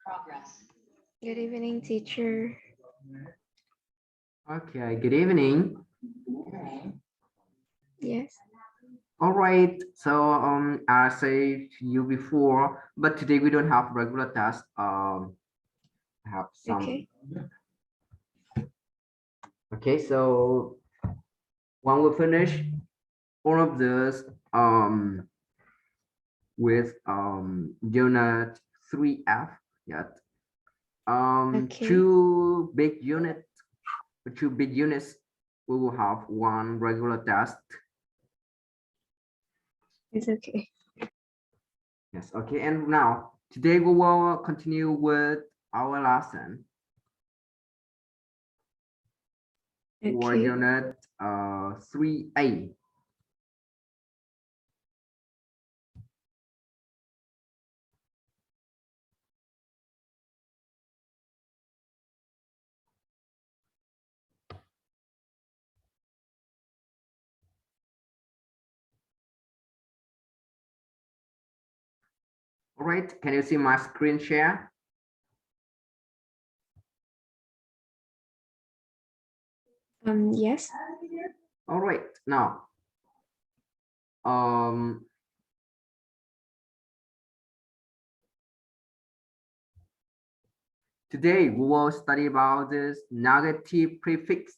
Good evening, teacher. Okay, good evening. Yes. All right, so I said to you before, but today we don't have regular tasks. I have some. Okay. Okay, so when we finish all of this with unit 3F, yeah. Okay. Two big units, we will have one regular task. It's okay. Yes, okay, and now today we will continue with our lesson for Okay. unit 3A. All right, can you see my screen share? Yes. All right, now today we will study about this negative prefix.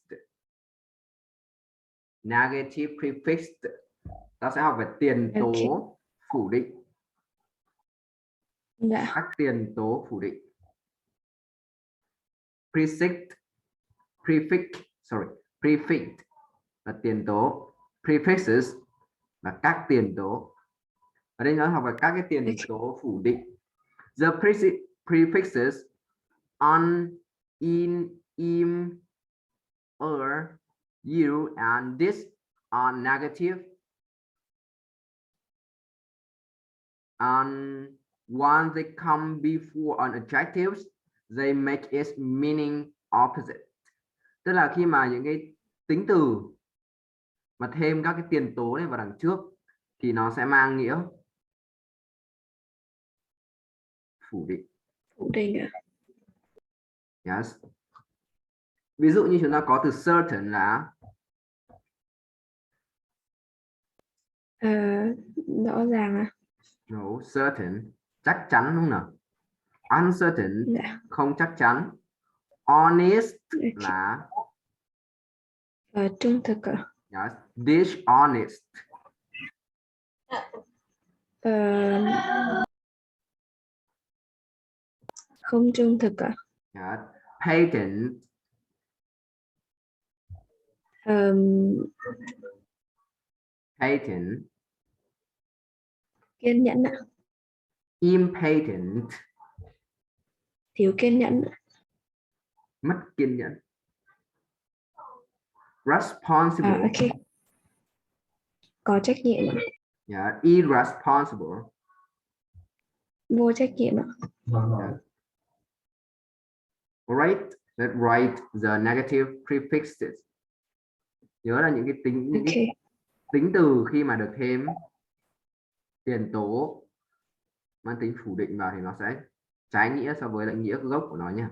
Negative prefix. Ta sẽ học về tiền tố Okay. phủ định. Dạ. Các tiền tố phủ định. Prefix là tiền tố, prefixes là các tiền tố. Ở đây nó học về các cái tiền tố phủ định. The prefixes on, in, im, you, and this are negative, and once they come before an adjective, they make its meaning opposite. Tức là khi mà những cái tính từ mà thêm các cái tiền tố này vào đằng trước thì nó sẽ mang nghĩa phủ định. Phủ định ạ. Yes. Ví dụ như chúng ta có từ certain là rõ ràng ạ. no, certain chắc chắn đúng không nào? Uncertain Dạ. không chắc chắn. Honest Okay. là Trung thực ạ. yes, dishonest. Không trung thực ạ. Yes. Patent. Patent. Kiên nhẫn ạ. Impatient. Thiếu kiên nhẫn. Mất kiên nhẫn. Responsible. Okay. Có trách nhiệm ạ. Yeah, irresponsible. Vô trách nhiệm ạ. Yeah. All right, let's write the negative prefixes. Nhớ là những cái tính từ khi mà được thêm tiền tố mang tính phủ định vào thì nó sẽ trái nghĩa so với lại nghĩa gốc của nó nha.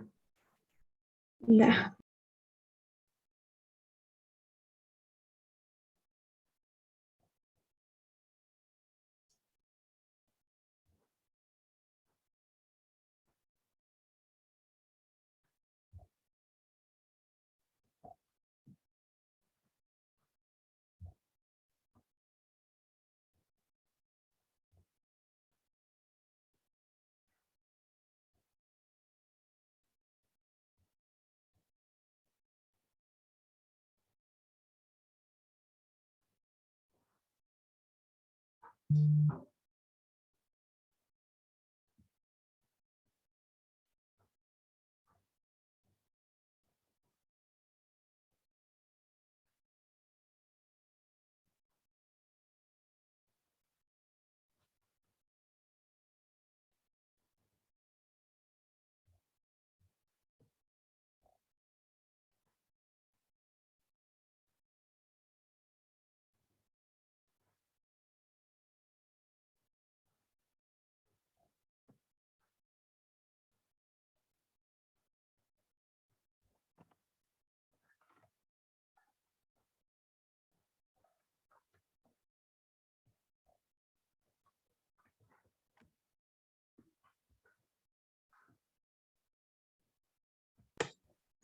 Dạ.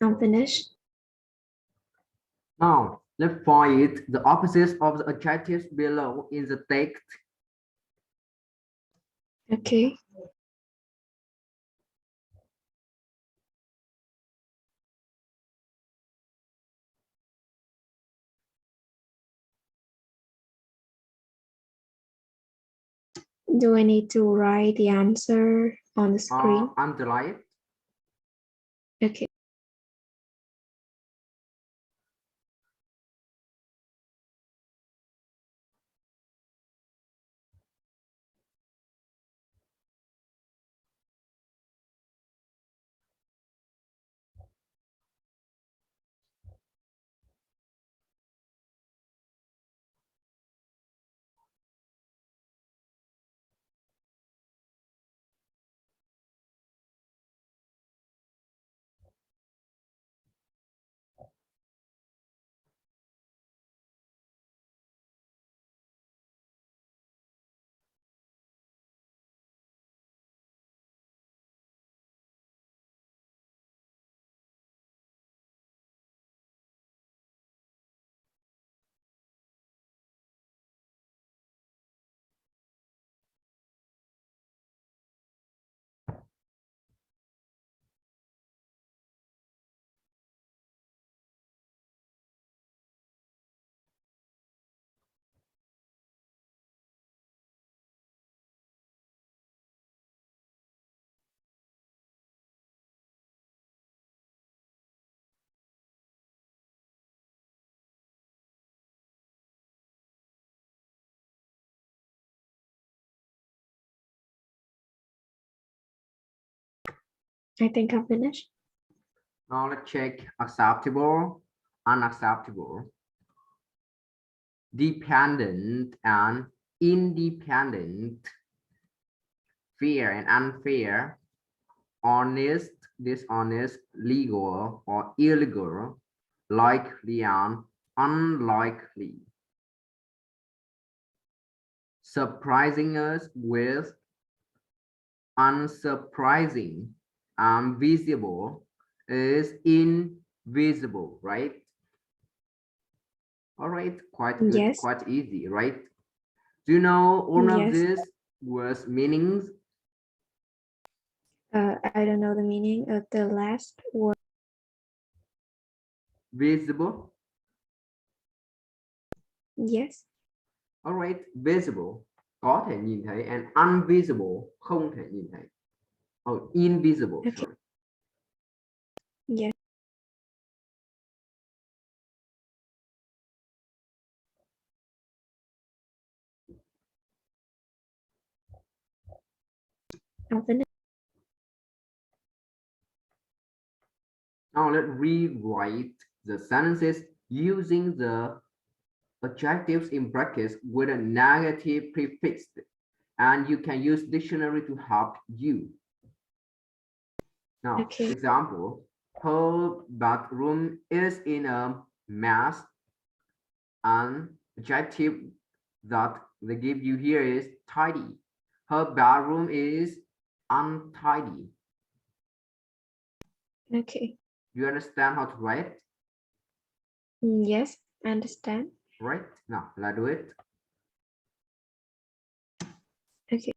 I'm finished. Now, let's find the opposites of the adjectives below in the text. Okay. Do I need to write the answer on the screen? Underline it. Okay. I think I'm finished. Now let's check acceptable, unacceptable, dependent and independent, fair and unfair, honest, dishonest, legal or illegal, likely and unlikely, surprising us with unsurprising, visible is invisible, right? All right, quite good, Yes. quite easy, right? Do you know one of Yes. these words meanings? I don't know the meaning of the last word. Visible. Yes. All right, visible có thể nhìn thấy and invisible không thể nhìn thấy. Oh, invisible, Okay. sorry. Yes. I'm finished. Now let's rewrite the sentences using the adjectives in brackets with a negative prefix, and you can use dictionary to help you. Now, Okay. example, her bathroom is in a mess, and adjective that they give you here is tidy. Her bedroom is untidy. Okay. Do you understand how to write? Yes, I understand. Right? Now, let's do it. Okay.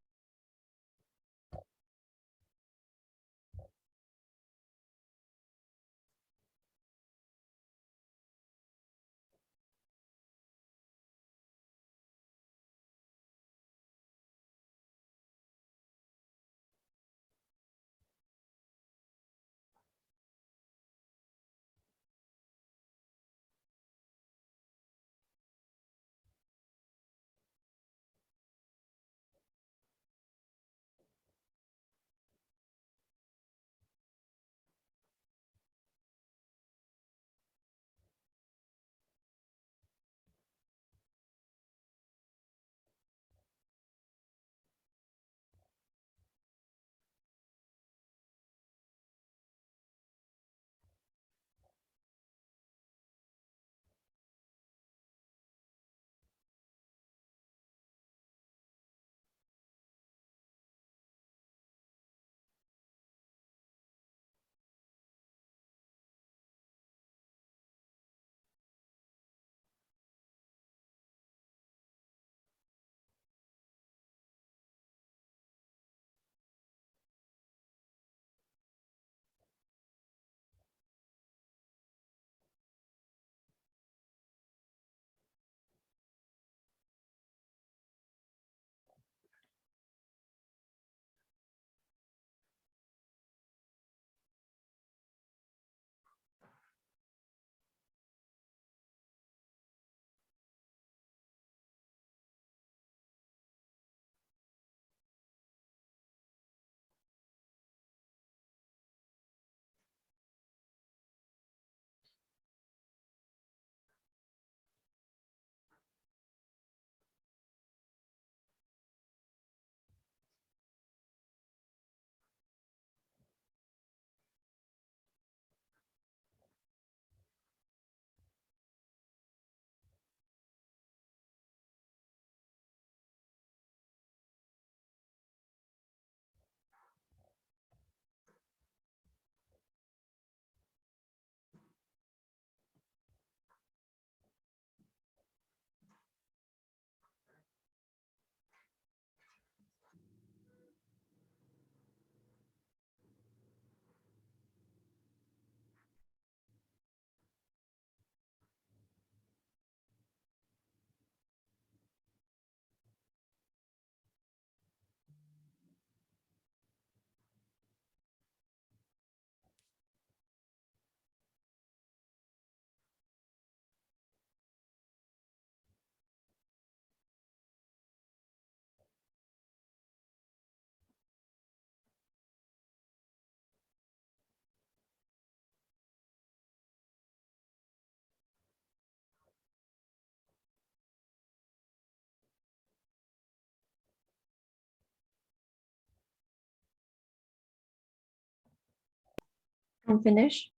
I'm finished.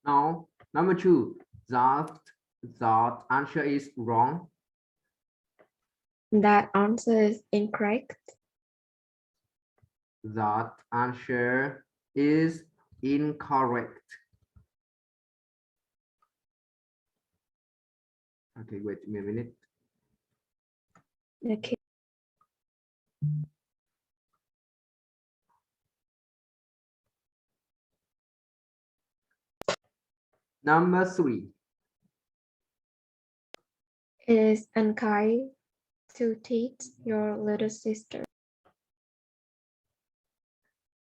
Now, number 2, that answer is wrong. That answer is incorrect. That answer is incorrect. Okay, wait a minute. Okay. Number 3. It is unkind to tease your little sister.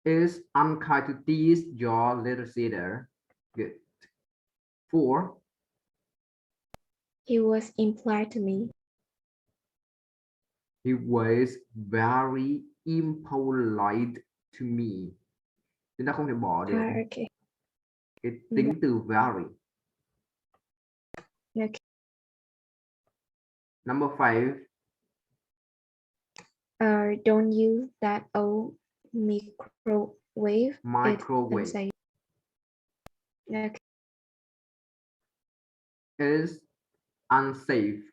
Is unkind to tease your little sister. Good. 4. He was impolite to me. He was very impolite to me. Chúng ta không thể bỏ được Okay. cái tính từ very. Okay. Number 5. Don't use that old microwave. Microwave. It's unsafe. Okay. Is unsafe.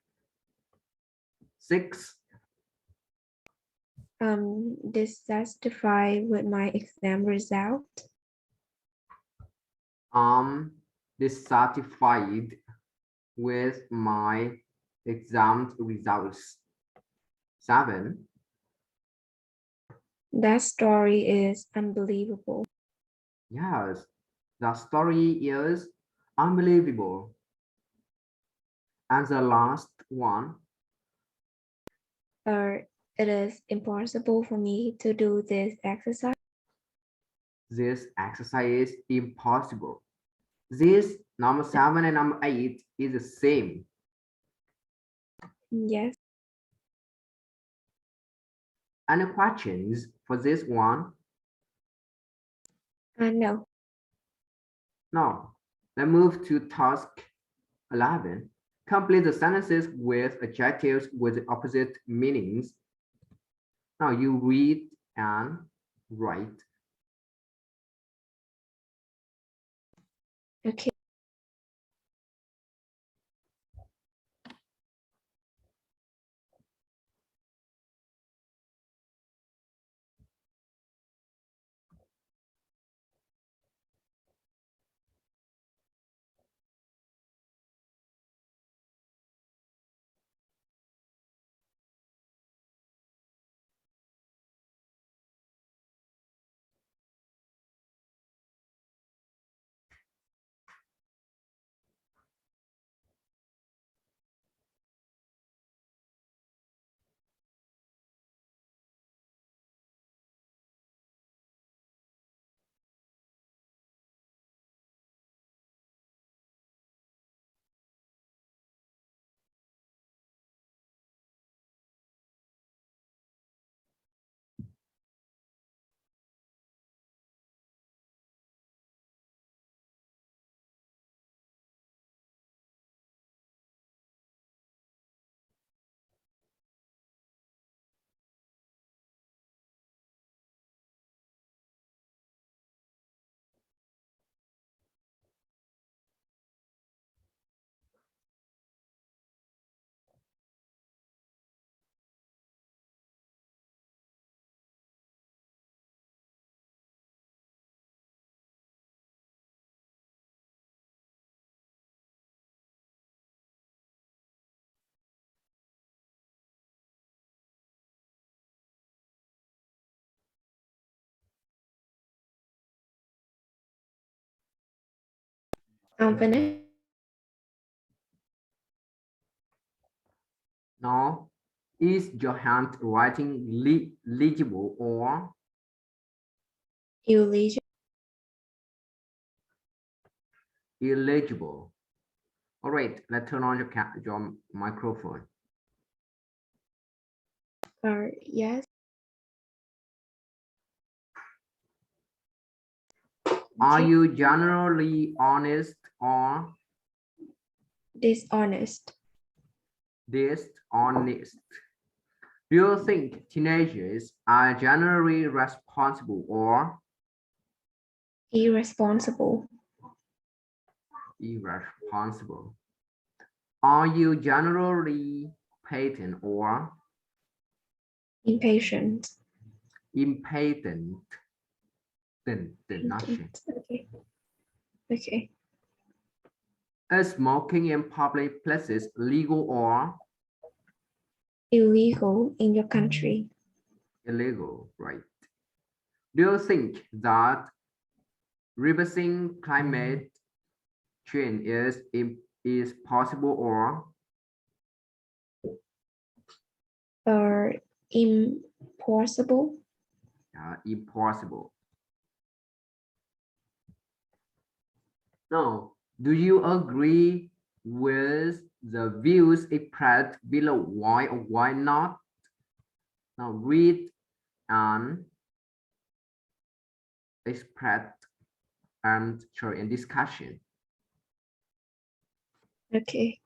6. Dissatisfied with my exam result. Dissatisfied with my exam results. 7. That story is unbelievable. Yes, the story is unbelievable. And the last one. It is impossible for me to do this exercise. This exercise is impossible. This number 7 and number 8 is the same. Yes. Any questions for this one? No. No. Let's move to task 11. Complete the sentences with adjectives with opposite meanings. Now you read and write. Okay. I'm finished. Now, is your handwriting legible or Illegible. illegible? All right, let's turn on your microphone. Yes. Are Okay. you generally honest or Dishonest. dishonest? Do you think teenagers are generally responsible or Irresponsible. Irresponsible. Are you generally patient or Impatient. impatient? Okay. Okay. Is smoking in public places legal or Illegal in your country. illegal? Right. Do you think that reversing climate change is possible or Impossible? impossible? No. Do you agree with the views expressed below? Why or why not? Now read and express and share in discussion. Okay.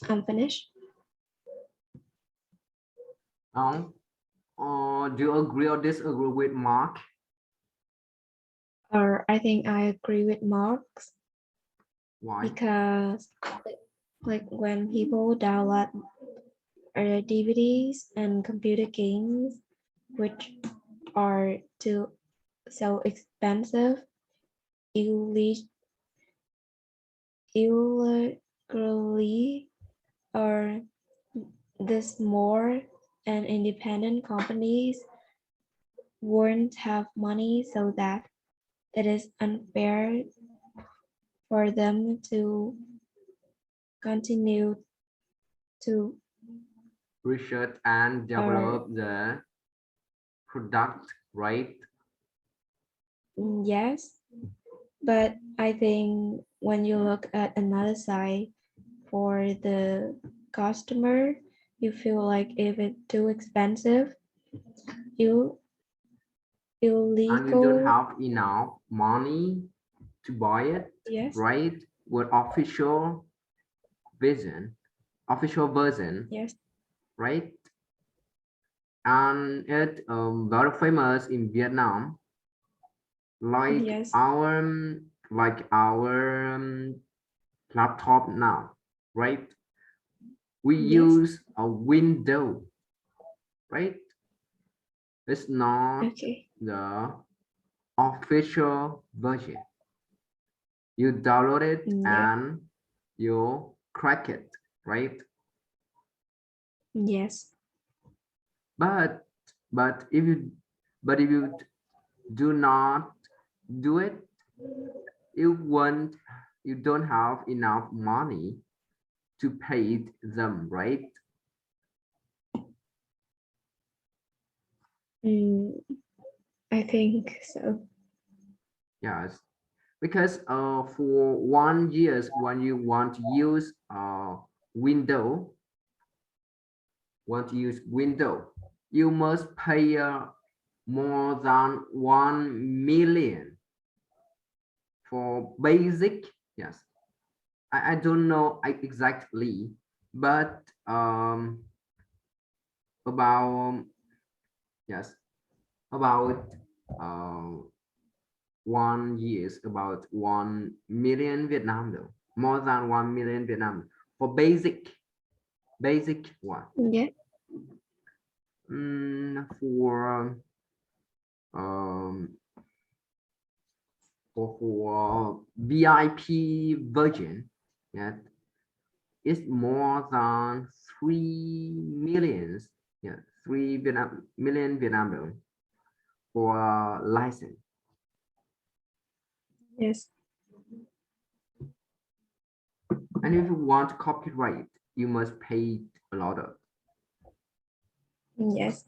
I'm finished. Do you agree or disagree with Mark? Or I think I agree with Marx. Why? Because like when people download DVDs and computer games, which are too so expensive, illegally or the small and independent companies won't have money, so that it is unfair for them to continue to research and develop the product, right? Yes, but I think when you look at another side for the customer, you feel like if it's too expensive, you And you don't illegal. have enough money to buy it, Yes, right? With official version, yes, right? And it very famous in Vietnam, like yes, our laptop now, right? We yes. use a window, right? It's not Okay. the official version. You download it Yeah. and you crack it, right? Yes. But but if you but if you do not do it, you won't you don't have enough money to pay them, right? Mm, I think so. Yes, because for 1 year when you want to use window window, you must pay more than 1 million for basic. Yes, I don't know exactly, but about yes, about uh 1 years, about 1 million Vietnam though, more than 1 million Vietnam for basic one. Yeah. For um for VIP version, yeah, it's more than 3 millions, yeah, 3 million Vietnam đồng for license. Yes. And if you want copyright, you must pay a lot of. Yes.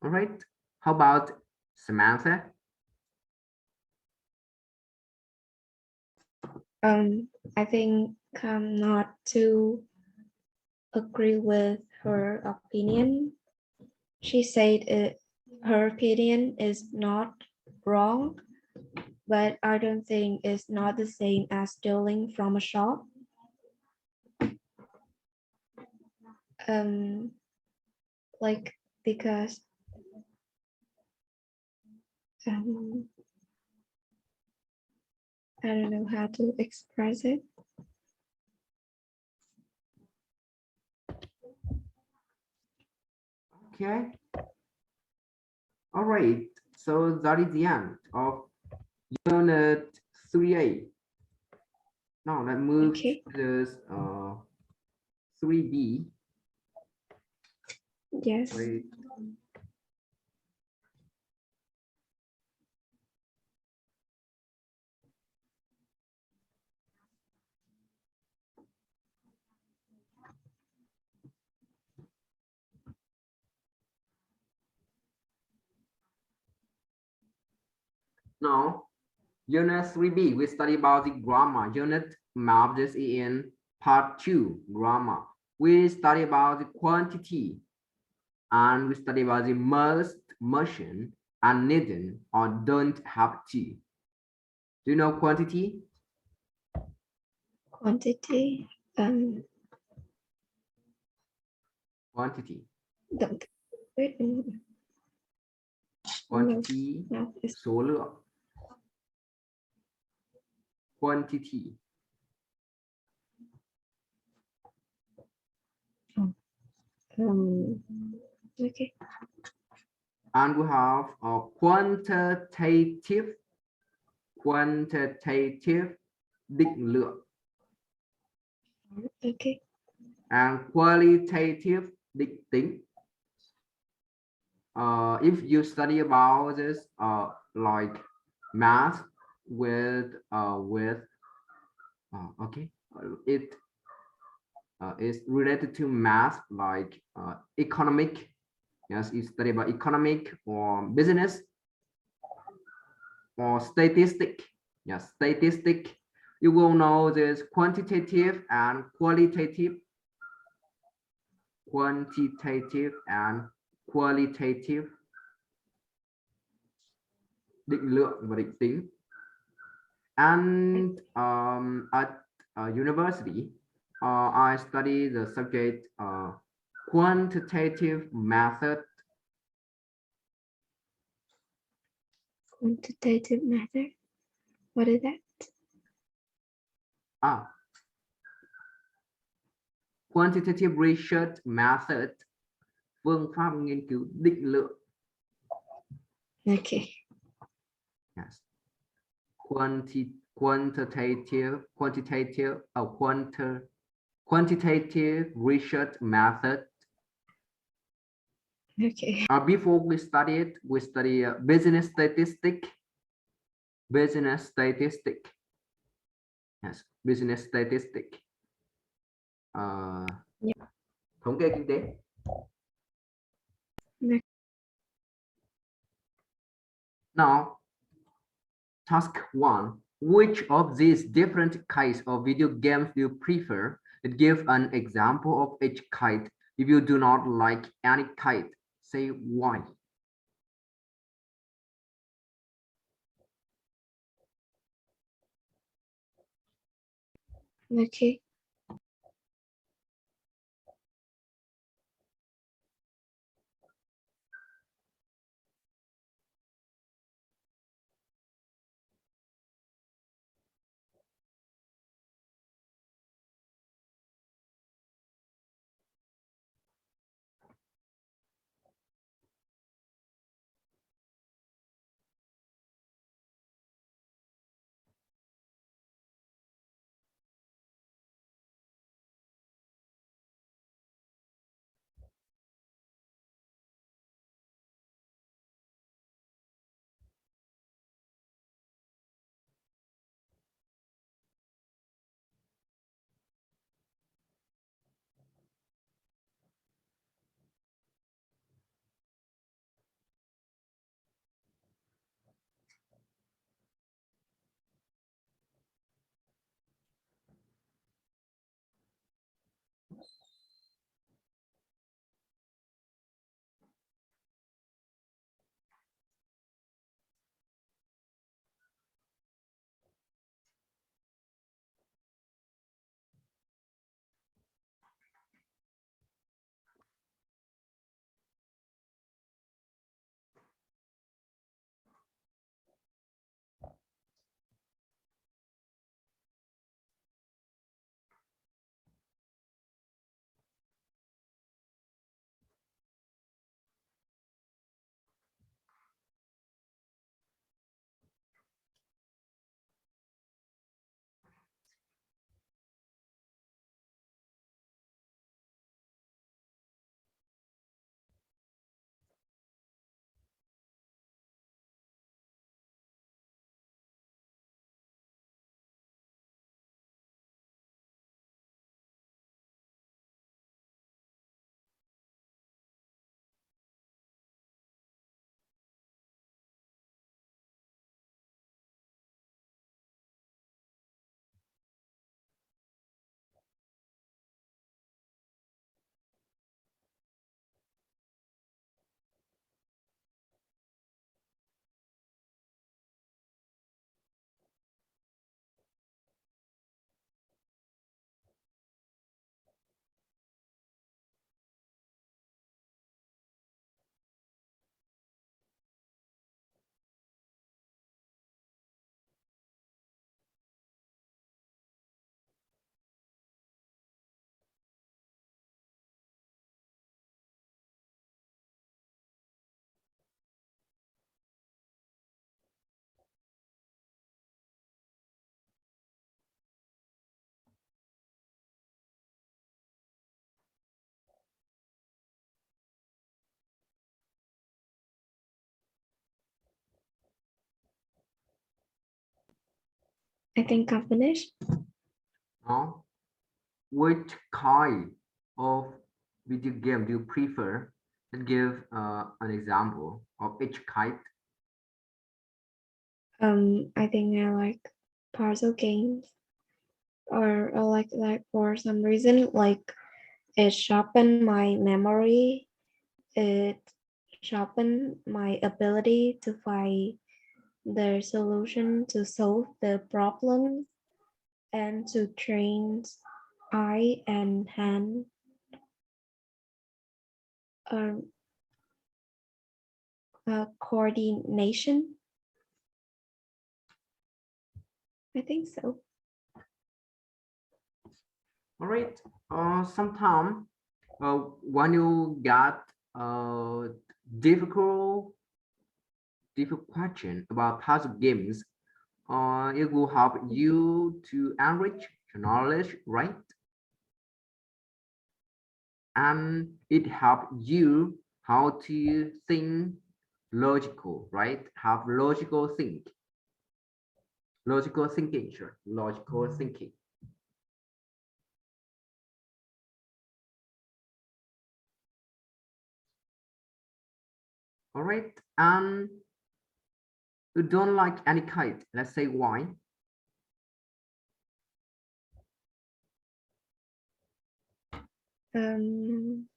All right. How about Samantha? I think I'm not too agree with her opinion. She said her opinion is not wrong, but I don't think it's not the same as stealing from a shop. Um, like because um, I don't know how to express it. Okay. All right. So that is the end of unit 3A. Now let's move Okay. to this 3B. Yes. Wait. Now, unit 3B, we study about the grammar. Unit map this in part 2, grammar. We study about the quantity and we study about the must, mustn't, and needn't or don't have to. Do you know quantity? Quantity. Quantity. Don't wait. No, Quantity, no. It's số lượng. Quantity. um. Okay. And we have a quantitative định lượng Okay. and qualitative định tính. If you study about this like math with okay, it is related to math, like economic. Yes, you study about economic or business or statistic. Yes, statistic. You will know there's quantitative and qualitative. Quantitative and qualitative. Định lượng và định tính. And at university, I study the subject quantitative method. Quantitative method. What is that? Quantitative research method. Phương pháp nghiên cứu định lượng. Okay. Yes. Quantitative research method. Okay. Before we study business statistic. Business statistic. Yes, business statistic. Thống kê kinh tế. Now, task 1. Which of these different kinds of video games do you prefer? Give an example of each kind. If you do not like any kind, say why. Okay. I think I'm finished. No. Which kind of video game do you prefer? Let's give an example of each kind. I think I like puzzle games, or I like that for some reason. Like it sharpened my memory. It sharpened my ability to find the solution to solve the problem and to train eye and hand uh, coordination. I think so. All right. Sometimes when you get a difficult question about puzzle games, it will help you to enrich your knowledge, right? And it helps you how to think logical, right? Have logical thinking, sure, logical thinking. All right, and you don't like any kite. Let's say why. Um,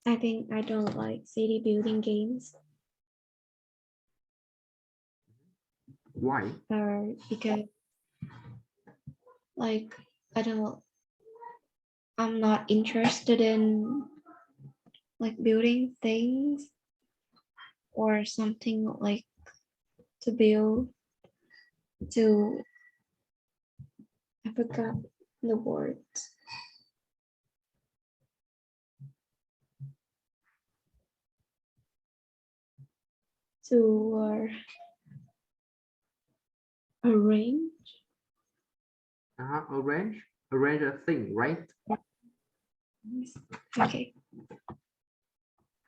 I think I don't like city building games. Why? Because like I don't I'm not interested in like building things or something like to build to I forgot the word to arrange. Arrange a thing, right? Okay.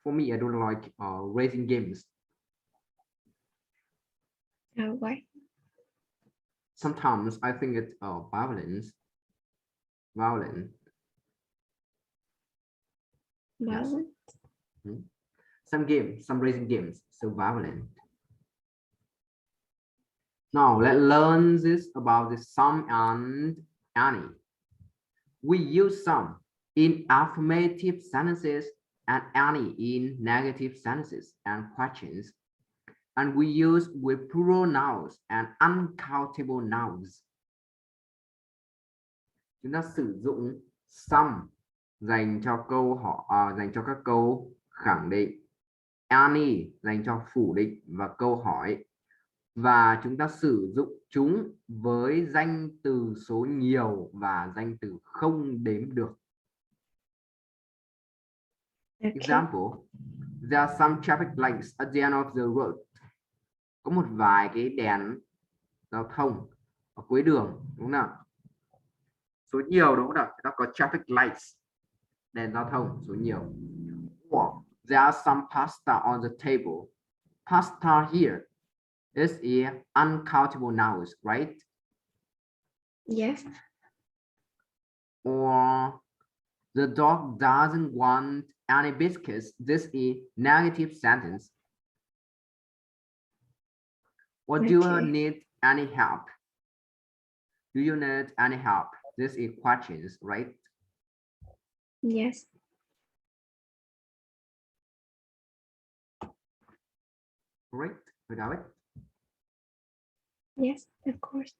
For me, I don't like racing games. Why? Sometimes I think it's violent. Yes. Violent. Hmm. Some racing games, so violent. Now let's learn this about the some and any. We use some in affirmative sentences and any in negative sentences and questions. And we use with plural nouns and uncountable nouns. Chúng ta sử dụng some dành cho câu hỏi, dành cho các câu khẳng định, any dành cho phủ định và câu hỏi, và chúng ta sử dụng chúng với danh từ số nhiều và danh từ không đếm được. Okay. Example, there are some traffic lights at the end of the road. Có một vài cái đèn giao thông ở cuối đường, đúng không nào? Số nhiều đúng không nào? Chúng ta có traffic lights, đèn giao thông số nhiều. Or, there are some pasta on the table. Pasta here is a uncountable nouns, right? Yes. Or the dog doesn't want any biscuits. This is a negative sentence. Or do you need any help? Do you need any help? This is questions, right? Yes. Right, without it? Yes, of course.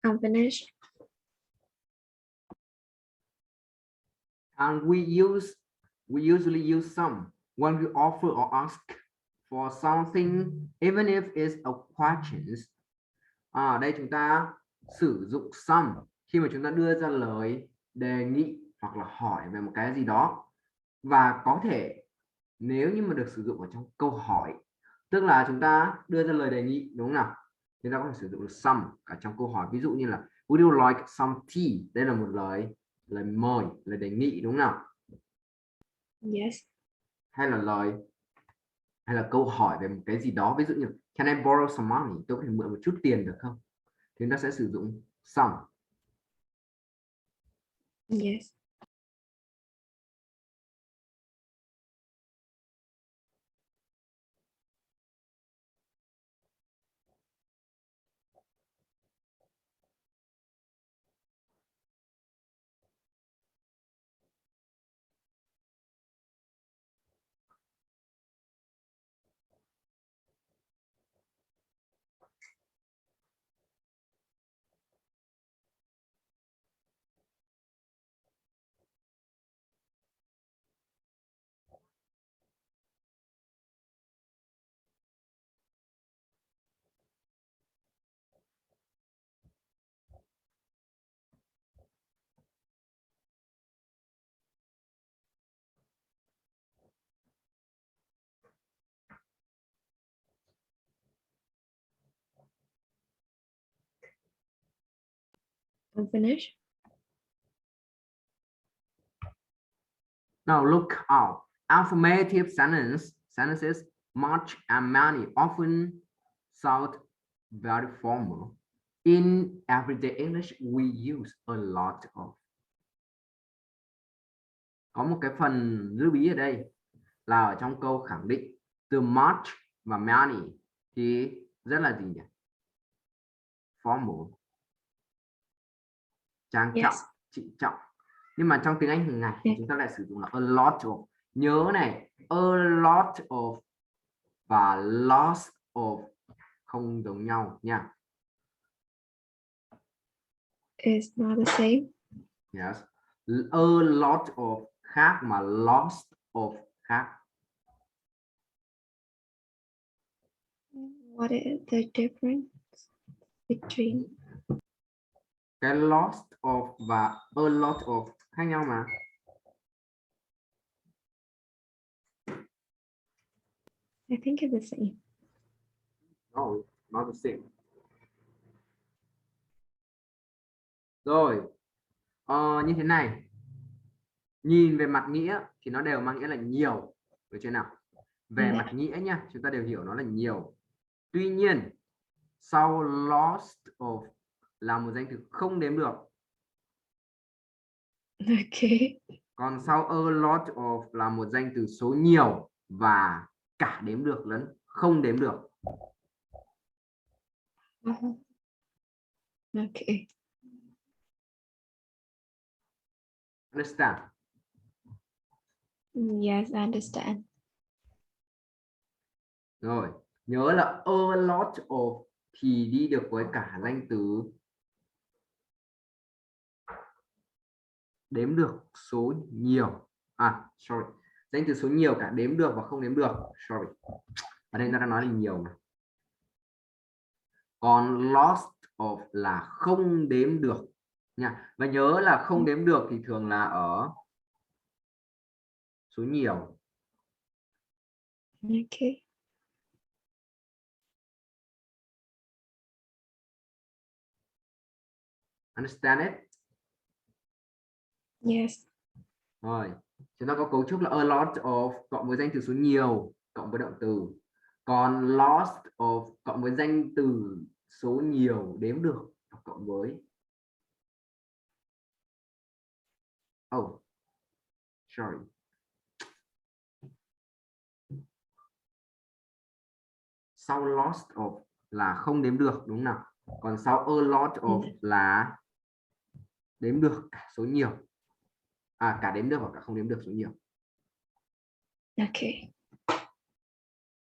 I'm finished. And we usually use some when we offer or ask for something, even if it's a question. Ở đây chúng ta sử dụng some khi mà chúng ta đưa ra lời đề nghị hoặc là hỏi về một cái gì đó, và có thể nếu như mà được sử dụng ở trong câu hỏi, tức là chúng ta đưa ra lời đề nghị, đúng không nào, chúng ta có thể sử dụng được some cả trong câu hỏi. Ví dụ như là would you like some tea, đây là một lời mời, lời đề nghị, đúng không nào. Yes. Hay là câu hỏi về một cái gì đó, ví dụ như can I borrow some money, tôi có thể mượn một chút tiền được không, thì chúng ta sẽ sử dụng some. Yes. I'm finished. Now look out. Affirmative sentences much and many often sound very formal. In everyday English, we use a lot of. Có một cái phần lưu ý ở đây là ở trong câu khẳng định, từ much và many thì rất là gì nhỉ? Formal, trang trọng, trịnh trọng. Nhưng mà trong tiếng Anh hàng ngày thì chúng ta lại sử dụng là a lot of. Nhớ này, a lot of và lots of không giống nhau nha. It's not the same. Yes. A lot of khác mà lots of khác. What is the difference between? Cái lots of và a lot of khác nhau mà. I think it's the same. No, not the same. Rồi, như thế này. Nhìn về mặt nghĩa thì nó đều mang nghĩa là nhiều, được chưa nào? Về mặt nghĩa nhá, chúng ta đều hiểu nó là nhiều. Tuy nhiên, sau lost of là một danh từ không đếm được. Okay. Còn sau a lot of là một danh từ số nhiều và cả đếm được lẫn không đếm được. Okay. Understand? Yes, I understand. Rồi, nhớ là a lot of thì đi được với cả danh từ đếm được số nhiều. Sorry. Danh từ số nhiều cả đếm được và không đếm được. Sorry. Ở đây ta đang nói là nhiều mà. Còn lost of là không đếm được nha. Và nhớ là không đếm được thì thường là ở số nhiều. Okay. Understand it? Yes. Rồi, chúng ta có cấu trúc là a lot of cộng với danh từ số nhiều cộng với động từ. Còn lost of cộng với danh từ số nhiều đếm được cộng với sorry. Sau lost of là không đếm được, đúng không nào? Còn sau a lot of là đếm được cả số nhiều. Cả đếm được và cả không đếm được số nhiều. Okay.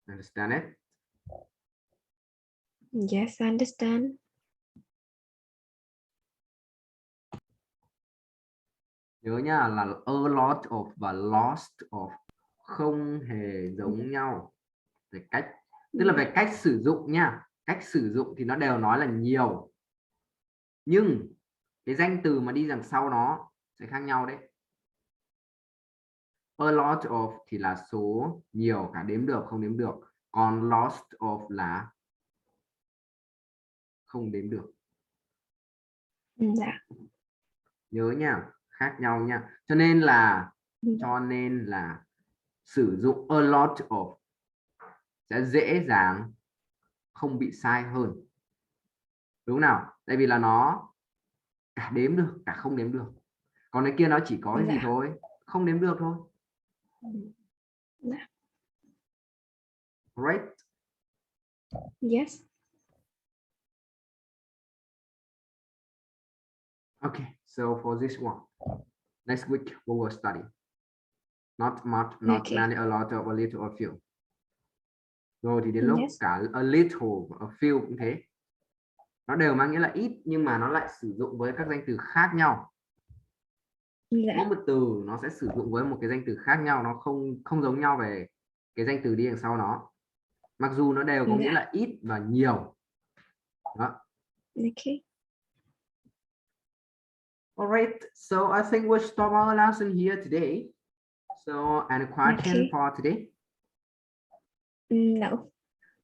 Understand it? Yes, I understand. Nhớ nha, là a lot of và lost of không hề giống nhau về cách, tức là về cách sử dụng nha. Cách sử dụng thì nó đều nói là nhiều, nhưng cái danh từ mà đi đằng sau nó sẽ khác nhau đấy. A lot of thì là số nhiều, cả đếm được không đếm được, còn lost of là không đếm được. Dạ. Nhớ nha, khác nhau nha. Cho nên là sử dụng a lot of sẽ dễ dàng không bị sai hơn, đúng nào? Tại vì là nó cả đếm được cả không đếm được, còn cái kia nó chỉ có cái gì thôi, không đếm được thôi. Dạ. Right? Yes. Okay, so for this one, next week we will study. Not much, not Okay. many, a lot, of a little, a few. Rồi thì đến lúc cả a little, a few cũng thế. Nó đều mang nghĩa là ít, nhưng mà nó lại sử dụng với các danh từ khác nhau. Mỗi một từ nó sẽ sử dụng với một cái danh từ khác nhau, nó không giống nhau về cái danh từ đi đằng sau nó. Mặc dù nó đều có nghĩa là ít và nhiều. Đó. Okay. All right, so I think we'll stop our lesson here today. So, any question for today? No.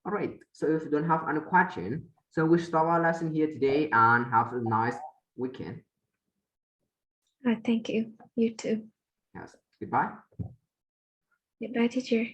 All right, so if you don't have any question, so we stop our lesson here today and have a nice weekend. Thank you. You too. Yes, goodbye. Goodbye, teacher.